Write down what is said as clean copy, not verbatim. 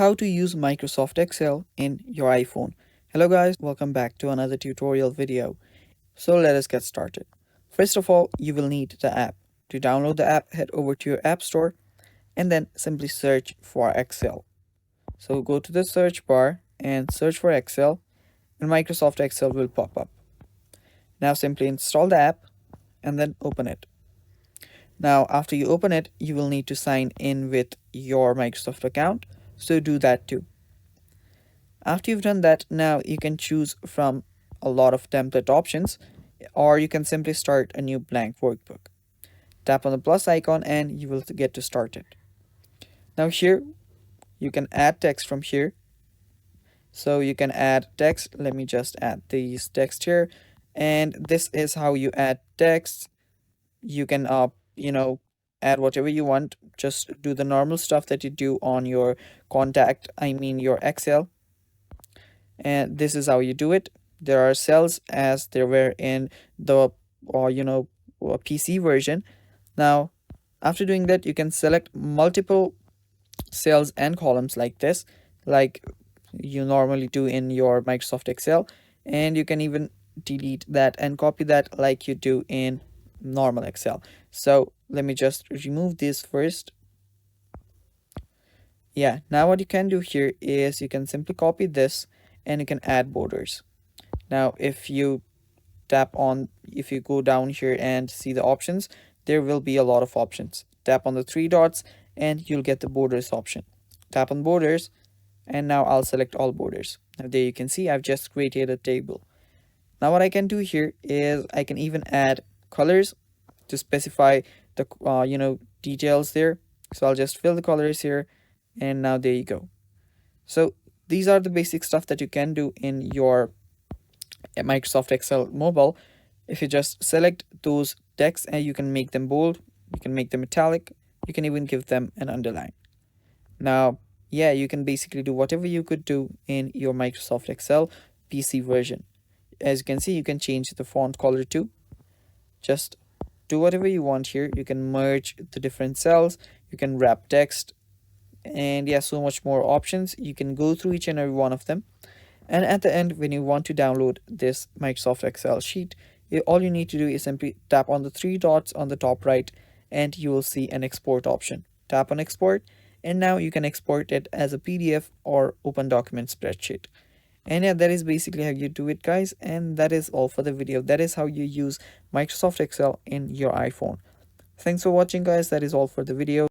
how to use Microsoft Excel in your iPhone. Hello guys, welcome back to another tutorial video. So let us get started. First of all, you will need the app. To download the app, head over to your app store and then simply search for Excel. So go to the search bar and search for Excel and Microsoft Excel will pop up. Now simply install the app and then open it. Now after you open it, you will need to sign in with your Microsoft account. So do that too. After you've done that, now you can choose from a lot of template options, or you can simply start a new blank workbook. Tap on the plus icon and you will get to start it. Now here, you can add text from here. So you can add text. Let me just add these text here. And this is how you add text. You can, add whatever you want. Just do the normal stuff that you do on your your Excel, and this is how you do it. There are cells as there were in the PC version. Now after doing that, you can select multiple cells and columns like this, like you normally do in your Microsoft Excel, and you can even delete that and copy that like you do in normal Excel. So let me just remove this first. Yeah, now what you can do here is you can simply copy this and you can add borders. Now if you go down here and see the options, there will be a lot of options. Tap on the three dots and you'll get the borders option. Tap on borders and now I'll select all borders. Now there you can see I've just created a table. Now what I can do here is I can even add colors to specify the details there. So I'll just fill the colors here and now there you go. So these are the basic stuff that you can do in your Microsoft Excel mobile. If you just select those text and you can make them bold, you can make them italic, you can even give them an underline. Now, yeah, you can basically do whatever you could do in your Microsoft Excel PC version. As you can see, you can change the font color too. Just do whatever you want here. You can merge the different cells, you can wrap text, and yeah, so much more options. You can go through each and every one of them. And at the end, when you want to download this Microsoft Excel sheet, all you need to do is simply tap on the three dots on the top right and you will see an export option. Tap on export and now you can export it as a PDF or open document spreadsheet. And yeah, that is basically how you do it, guys. And that is all for the video. That is how you use Microsoft Excel in your iPhone. Thanks for watching, guys. That is all for the video.